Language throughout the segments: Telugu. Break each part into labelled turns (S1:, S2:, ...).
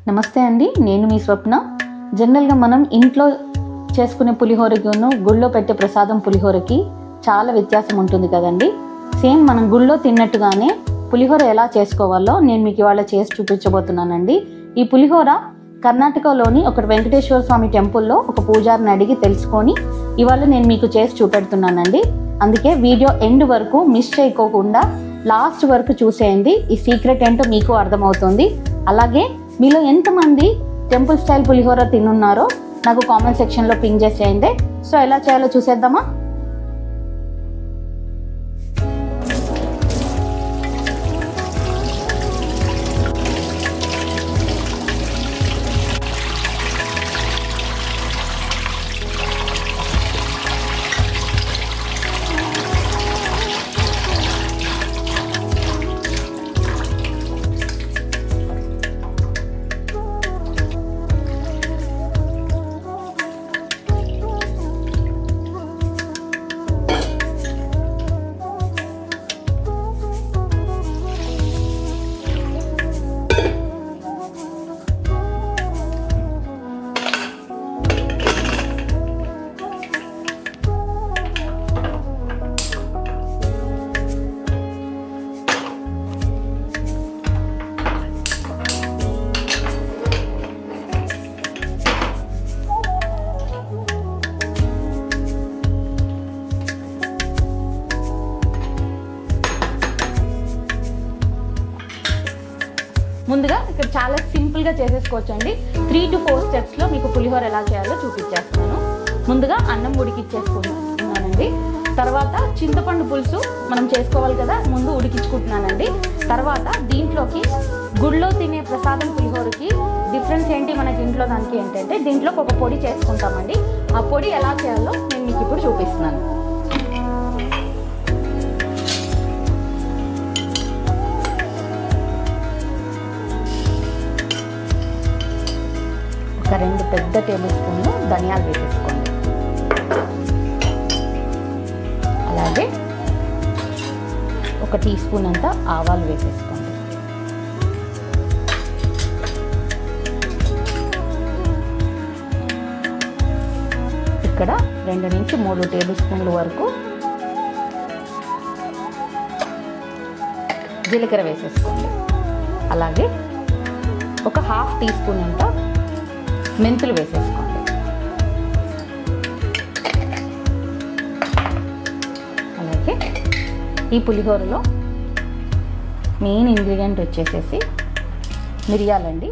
S1: నమస్తే అండి, నేను మీ స్వప్న. జనరల్గా మనం ఇంట్లో చేసుకునే పులిహోరకిను గుళ్ళో పెట్టే ప్రసాదం పులిహోరకి చాలా వ్యత్యాసం ఉంటుంది కదండి. సేమ్ మనం గుళ్ళో తిన్నట్టుగానే పులిహోర ఎలా చేసుకోవాలో నేను మీకు ఇవాళ చేసి చూపించబోతున్నానండి. ఈ పులిహోర కర్ణాటకలోని ఒక వెంకటేశ్వర స్వామి టెంపుల్లో ఒక పూజారిని అడిగి తెలుసుకొని ఇవాళ నేను మీకు చేసి చూపెడుతున్నానండి. అందుకే వీడియో ఎండ్ వరకు మిస్ చేయకోకుండా లాస్ట్ వరకు చూసేయండి. ఈ సీక్రెట్ ఏంటో మీకు అర్థమవుతుంది. అలాగే మీలో ఎంతమంది టెంపుల్ స్టైల్ పులిహోర తినున్నారో నాకు కామెంట్ సెక్షన్లో పింగ్ చేసేయండి. సో ఎలా చేయాలో చూసేద్దామా? ముందుగా ఇక్కడ చాలా సింపుల్గా చేసేసుకోవచ్చు అండి. 3 to 4 స్టెప్స్లో మీకు పులిహోర ఎలా చేయాలో చూపించేస్తున్నాను. ముందుగా అన్నం ఉడికిచ్చేసుకుంటున్నానండి. తర్వాత చింతపండు పులుసు మనం చేసుకోవాలి కదా, ముందు ఉడికించుకుంటున్నానండి. తర్వాత దీంట్లోకి గుళ్ళో తినే ప్రసాదం పులిహోరకి డిఫరెన్స్ ఏంటి మనకి ఇంట్లో దానికి ఏంటంటే దీంట్లో ఒక పొడి చేసుకుంటామండి. ఆ పొడి ఎలా చేయాలో నేను మీకు ఇప్పుడు చూపిస్తున్నాను. ఒక 2 పెద్ద టేబుల్ స్పూన్లు ధనియాలు వేసేసుకోండి. అలాగే 1 టీ స్పూన్ అంతా ఆవాలు వేసేసుకోండి. ఇక్కడ 2 నుంచి 3 టేబుల్ స్పూన్ల వరకు జీలకర్ర వేసేసుకోండి. అలాగే ఒక 1/2 టీ స్పూన్ అంతా మెంతులు వేసేసుకోండి. అలాగే ఈ పులిహోరలో మెయిన్ ఇంగ్రీడియంట్ వచ్చేసేసి మిరియాలండి.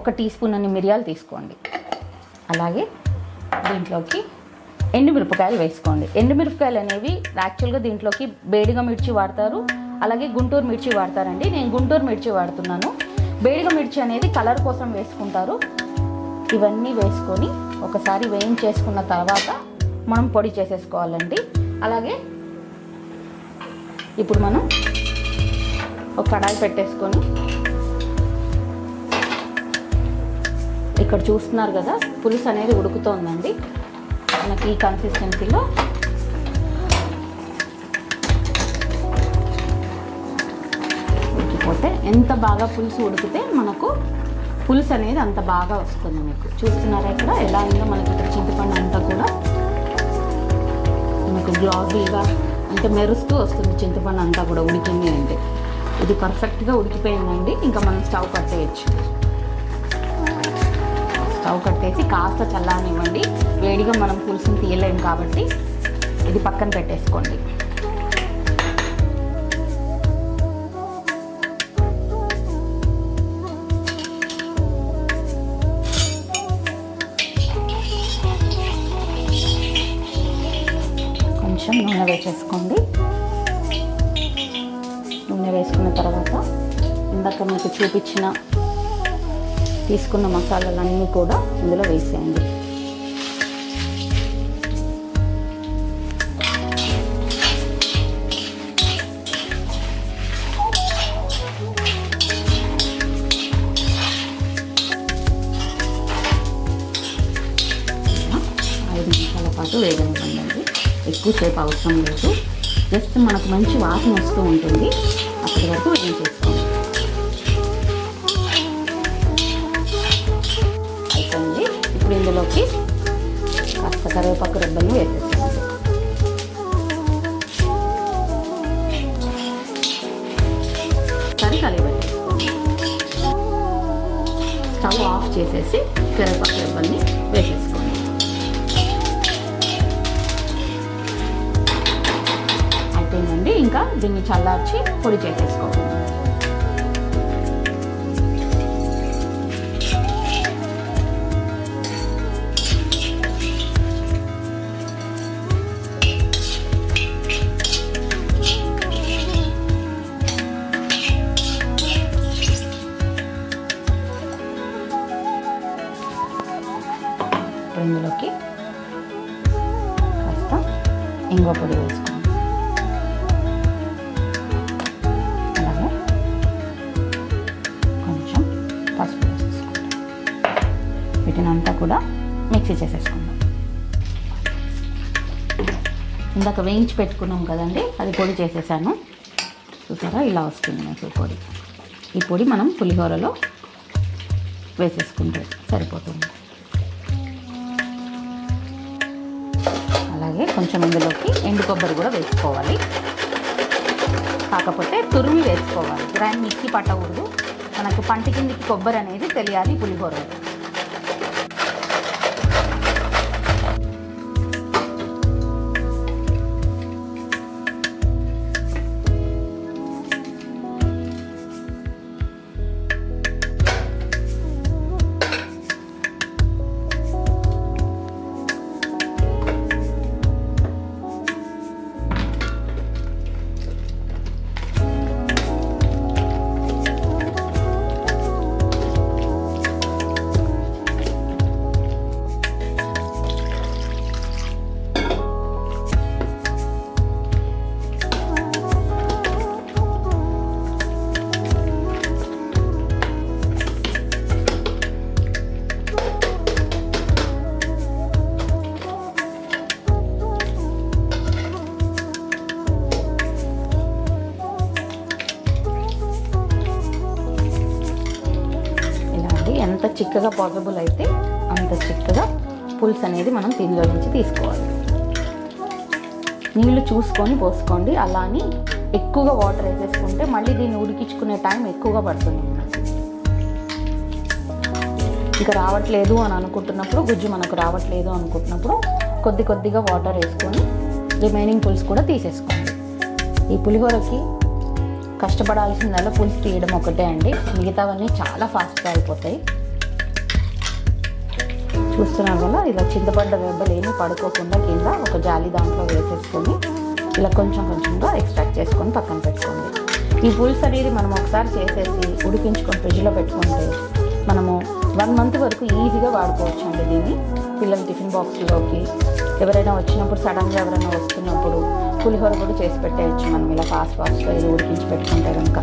S1: 1 టీ స్పూన్ అన్ని మిరియాలు తీసుకోండి. అలాగే దీంట్లోకి ఎండుమిరపకాయలు వేసుకోండి. ఎండుమిరపకాయలు అనేవి యాక్చువల్గా దీంట్లోకి బేడిగ మిర్చి వాడతారు, అలాగే గుంటూరు మిర్చి వాడతారండి. నేను గుంటూరు మిర్చి వాడుతున్నాను. బేడిగ మిర్చి అనేది కలర్ కోసం వేసుకుంటారు. ఇవన్నీ వేసుకొని ఒకసారి వేయించేసుకున్న తర్వాత మనం పొడి చేసేసుకోవాలండి. అలాగే ఇప్పుడు మనం ఒక కడాయి పెట్టేసుకొని ఇక్కడ చూస్తున్నారు కదా పులుసు అనేది ఉడుకుతోందండి. మనకి ఈ కన్సిస్టెన్సీలో ఉడికిపోతే ఎంత బాగా పులుసు ఉడికితే మనకు పులుసు అనేది అంత బాగా వస్తుంది. మీకు చూస్తున్నారా ఇక్కడ ఎలా ఉందో మనకి ఇక్కడ చింతపండు అంతా కూడా మనకు గ్లాసీగా అంటే మెరుస్తూ వస్తుంది. చింతపండు అంతా కూడా ఉడికింది అంటే ఇది పర్ఫెక్ట్గా ఉడికిపోయిందండి. ఇంకా మనం స్టవ్ కట్టేయచ్చు. స్టవ్ కట్టేసి కాస్త చల్లారనివ్వండి. వేడిగా మనం పులుసుని తీయలేము కాబట్టి ఇది పక్కన పెట్టేసుకోండి. కొంచెం నూనె వేసేసుకోండి. నూనె వేసుకున్న తర్వాత ఇందాక మీకు చూపించిన తీసుకున్న మసాలాలన్నీ కూడా ఇందులో వేసేయండి. పాటు వేగనివ్వండి. ఎక్కువసేపు అవసరం లేదు, జస్ట్ మనకు మంచి వాసన వస్తూ ఉంటుంది. అప్పటి వరకు వేయించేసుకోండి. ఇందులోకి కాస్త కరివేపాకు రెబ్బలు వేసేసుకోండి. సరి కలిపెట్టేసుకోండి. స్టవ్ ఆఫ్ చేసేసి కరివేపాకు రెబ్బల్ని వేసేసుకోండి. అయిపోయిందండి. ఇంకా దీన్ని చల్లార్చి పొడి చేసేసుకోండి. ఇందులోకి కాస్త ఇంగువ పొడి వేసుకోండి. అలాగే కొంచెం పసుపు వేసేసుకోండి. వీటినంతా కూడా మిక్సీ చేసేసుకుందాం. ఇందాక వేయించి పెట్టుకున్నాం కదండి, అది పొడి చేసేసాను. చూసారా, ఇలా వస్తుంది నాకు పొడి. ఈ పొడి మనం పులిహోరలో వేసేసుకుంటే సరిపోతుంది. అలాగే కొంచెం ఇందులోకి ఎండు కొబ్బరి కూడా వేసుకోవాలి. కాకపోతే తురిమి వేసుకోవాలి, గ్రైండ్ మిక్సీ పట్టకూడదు. మనకు పంటి కిందికి కొబ్బరి అనేది తెలియాలి పులిహోరలో. ఎంత చిక్కగా పాసిబుల్ అయితే అంత చిక్కగా పులుసు అనేది మనం దీనిలో నుంచి తీసుకోవాలి. నీళ్ళు చూసుకొని పోసుకోండి. అలా అని ఎక్కువగా వాటర్ వేసేసుకుంటే మళ్ళీ దీన్ని ఉడికించుకునే టైం ఎక్కువగా పడుతుంది. ఇంకా రావట్లేదు అని అనుకుంటున్నప్పుడు, గుజ్జు మనకు రావట్లేదు అనుకుంటున్నప్పుడు కొద్దిగా వాటర్ వేసుకొని రిమైనింగ్ పులుసు కూడా తీసేసుకోండి. ఈ పులిహోరకి కష్టపడాల్సిందల్లా పులుసు తీయడం ఒకటే అండి, మిగతావన్నీ చాలా ఫాస్ట్గా అయిపోతాయి. చూస్తున్నారు కదా, ఇలా చింతపడ్డ వెబ్బలు ఏమీ పడుకోకుండా కింద ఒక జాలి దాంట్లో వేసేసుకొని ఇలా కొంచెంగా ఎక్స్ట్రాక్ట్ చేసుకొని పక్కన పెట్టుకోండి. ఈ పులుసు అనేది మనం ఒకసారి చేసేసి ఉడికించుకొని ఫ్రిడ్జ్లో పెట్టుకుంటే మనము 1 month వరకు ఈజీగా వాడుకోవచ్చు అండి. దీన్ని పిల్లల టిఫిన్ బాక్స్లోకి ఎవరైనా వచ్చినప్పుడు, సడన్గా ఎవరైనా వస్తున్నప్పుడు పులిహోర కూడా చేసి పెట్టేయచ్చు మనం ఇలా ఫాస్ట్గా ఇది ఉడికించి పెట్టుకుంటే కనుక.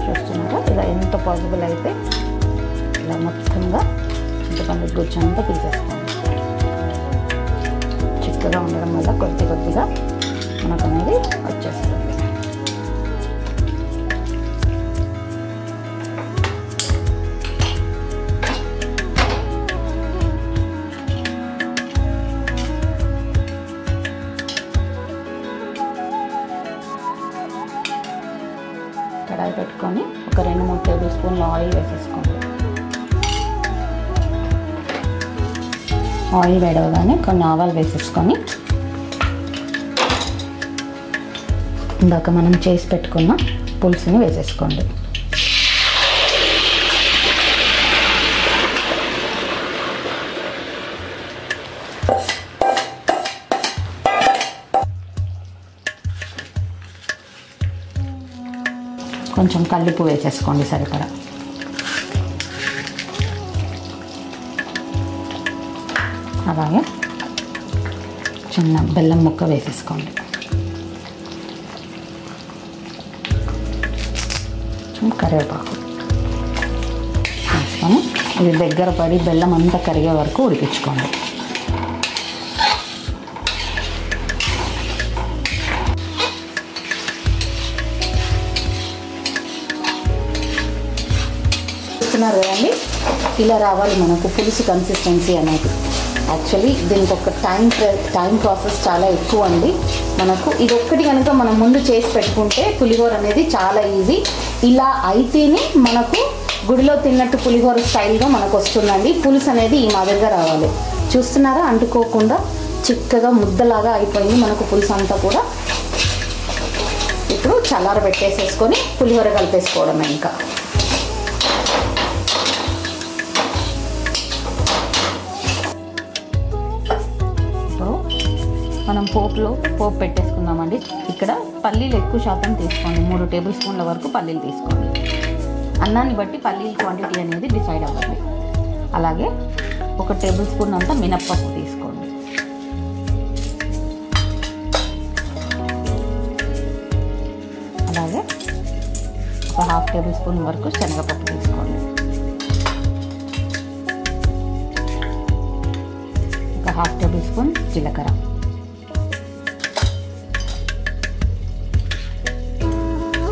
S1: చూస్తున్నారా, ఇలా ఎంత పాసిబుల్ అయితే ఇలా మొత్తంగా చింతపండు గుజ్జు అంతా తీసేసుకోండి. చిక్కగా ఉండడం వల్ల కొద్దిగా మనకు అనేది వచ్చేస్తుంది. కడాయి పెట్టుకొని ఒక 2-3 టేబుల్ స్పూన్ల ఆయిల్ వేసేసుకోండి. ఆయిల్ వేడవగానే కొన్ని ఆవాలు వేసేసుకొని ఇందాక మనం చేసి పెట్టుకున్న పులుసుని వేసేసుకోండి. కొంచెం కల్లుప్పు వేసేసుకోండి సరిపడా. అలాగే చిన్న బెల్లం ముక్క వేసేసుకోండి. కరివేపాకు వేసుకొని ఇది దగ్గర పడి బెల్లం అంతా కరిగే వరకు ఉడికించుకోండి. చూస్తున్నారు కదండి, ఇలా రావాలి మనకు పులుసు కన్సిస్టెన్సీ అనేది. యాక్చువల్లీ దీనికి ఒక టైం ప్రాసెస్ చాలా ఎక్కువ అండి. మనకు ఇది ఒక్కటి కనుక మనం ముందు చేసి పెట్టుకుంటే పులిహోర అనేది చాలా ఈజీ. ఇలా అయితేనే మనకు గుడిలో తిన్నట్టు పులిహోర స్టైల్గా మనకు వస్తుందండి. పులుసు అనేది ఈ మాదిరిగా రావాలి. చూస్తున్నారా, అంటుకోకుండా చిక్కగా ముద్దలాగా అయిపోయింది మనకు పులుసు అంతా కూడా. ఇప్పుడు చల్లార పెట్టేసేసుకొని పులిహోర కలిపేసుకోవడమే. ఇంకా మనం పోపు పెట్టేసుకుందామండి. ఇక్కడ పల్లీలు ఎక్కువ శాతం తీసుకోండి, 3 టేబుల్ స్పూన్ల వరకు పల్లీలు తీసుకోండి. అన్నాన్ని బట్టి పల్లీల క్వాంటిటీ అనేది డిసైడ్ అవ్వండి. అలాగే 1 టేబుల్ స్పూన్ అంతా మినప్పప్పు తీసుకోండి. అలాగే 1/2 టేబుల్ స్పూన్ వరకు శనగపప్పు తీసుకోండి. 1/2 టేబుల్ స్పూన్ జీలకర్ర,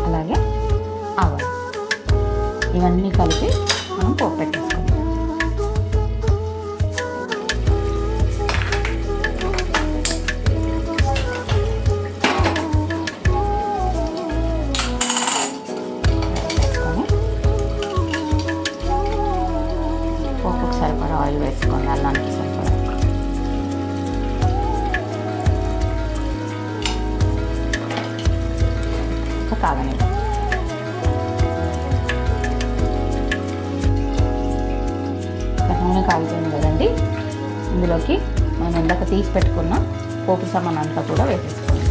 S1: అలాగే ఆవాలు. ఇవన్నీ కలిపి మనం పోపు పెట్టేసుకోండి. పోపుకు సరిపడా ఆయిల్ వేసుకోండి, అల్లానికి సరిపడా. కాగని నూనె కాగుతుంది కదండి. ఇందులోకి మనం ఇందాక తీసి పెట్టుకున్న పోపు సామాన్ అంతా కూడా వేసేసుకోండి.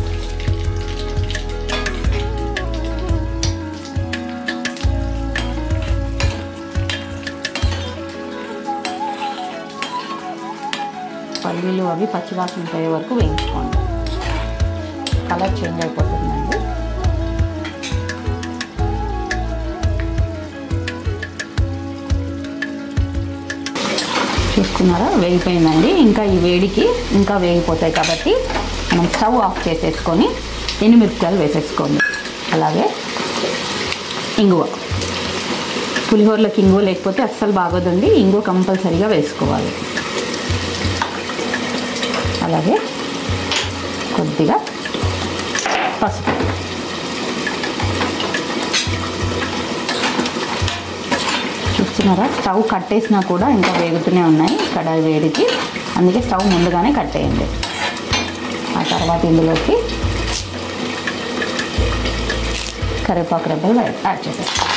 S1: పల్లీలు అవి పచ్చివాసన పోయే వరకు వేయించుకోండి. కలర్ చేంజ్ అయిపోతుందండి. చూసుకున్నారా, వేగిపోయిందండి. ఇంకా ఈ వేడికి ఇంకా వేగిపోతాయి కాబట్టి మనం స్టవ్ ఆఫ్ చేసేసుకొని ఎండుమిరపకాయలు వేసేసుకోండి. అలాగే ఇంగువ, పులిహోరలోకి ఇంగువ లేకపోతే అస్సలు బాగోదండి. ఇంగువ కంపల్సరీగా వేసుకోవాలి. అలాగే కొద్దిగా పసుపు. చూస్తున్నారా, స్టవ్ కట్టేసినా కూడా ఇంకా వేగుతూనే ఉన్నాయి కడాయి వేడికి. అందుకే స్టవ్ ముందుగానే కట్టేయండి. ఆ తర్వాత ఇందులోకి కరివేపాకు రెబ్బలు యాడ్ చేసేస్తాం.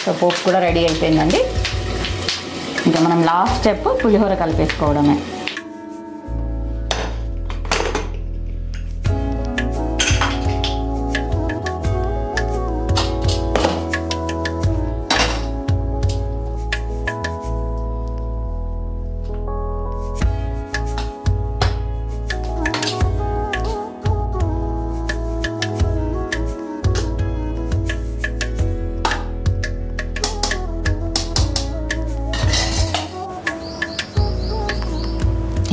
S1: సో పోపు కూడా రెడీ అయిపోయిందండి. ఇంకా మనం లాస్ట్ స్టెప్ పులిహోర కలిపేసుకోవడమే.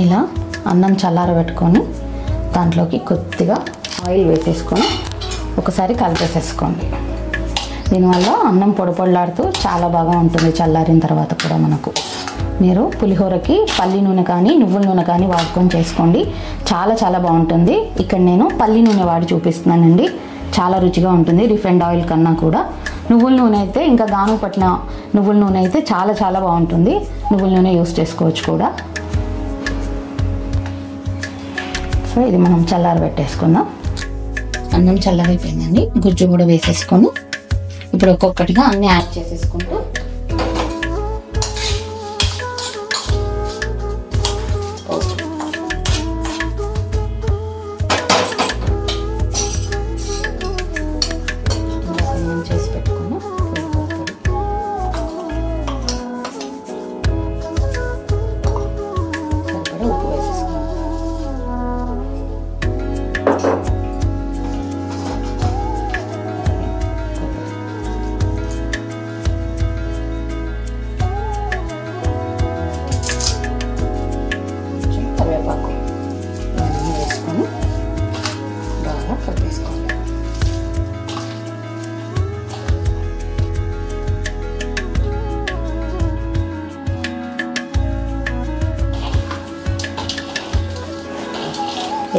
S1: ఇలా అన్నం చల్లారబెట్టుకొని దాంట్లోకి కొద్దిగా ఆయిల్ వేసేసుకొని ఒకసారి కలిపేసేసుకోండి. దీనివల్ల అన్నం పొడిపొడలాడుతూ చాలా బాగా ఉంటుంది చల్లారిన తర్వాత కూడా. మనకు మీరు పులిహోరకి పల్లి నూనె కానీ నువ్వుల నూనె కానీ వాడుకొని చేసుకోండి, చాలా చాలా బాగుంటుంది. ఇక్కడ నేను పల్లి నూనె వాడి చూపిస్తున్నానండి. చాలా రుచిగా ఉంటుంది రిఫైండ్ ఆయిల్ కన్నా కూడా. నువ్వుల నూనె అయితే, ఇంకా గాను పట్టిన నువ్వుల నూనె అయితే చాలా చాలా బాగుంటుంది. నువ్వుల నూనె యూస్ చేసుకోవచ్చు కూడా. సో ఇది మనం చల్లారబెట్టేసుకుందాం. అన్నం చల్లారైపోయిందండి. గుజ్జు కూడా వేసేసుకొని ఇప్పుడు ఒక్కొక్కటిగా అన్నీ యాడ్ చేసేసుకుంటూ చేసి పెట్టుకుని సరిపడా ఉప్పు వేసేసుకున్నాం.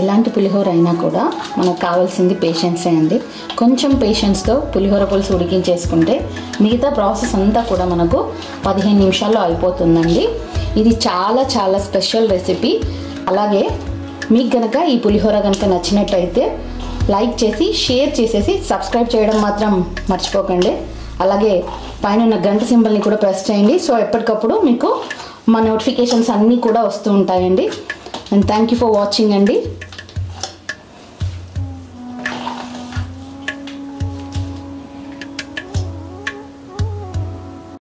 S1: ఎలాంటి పులిహోర అయినా కూడా మనకు కావాల్సింది పేషెన్సే అండి. కొంచెం పేషెన్స్తో పులిహోర పులుసు ఉడికించేసుకుంటే మిగతా ప్రాసెస్ అంతా కూడా మనకు 15 నిమిషాల్లో అయిపోతుందండి. ఇది చాలా చాలా స్పెషల్ రెసిపీ. అలాగే మీకు కనుక ఈ పులిహోర కనుక నచ్చినట్టయితే లైక్ చేసి షేర్ చేసేసి సబ్స్క్రైబ్ చేయడం మాత్రం మర్చిపోకండి. అలాగే పైన ఉన్న గంట సింబల్ని కూడా ప్రెస్ చేయండి. సో ఎప్పటికప్పుడు మీకు మా నోటిఫికేషన్స్ అన్నీ కూడా వస్తూ ఉంటాయండి. And thank you for watching అండి.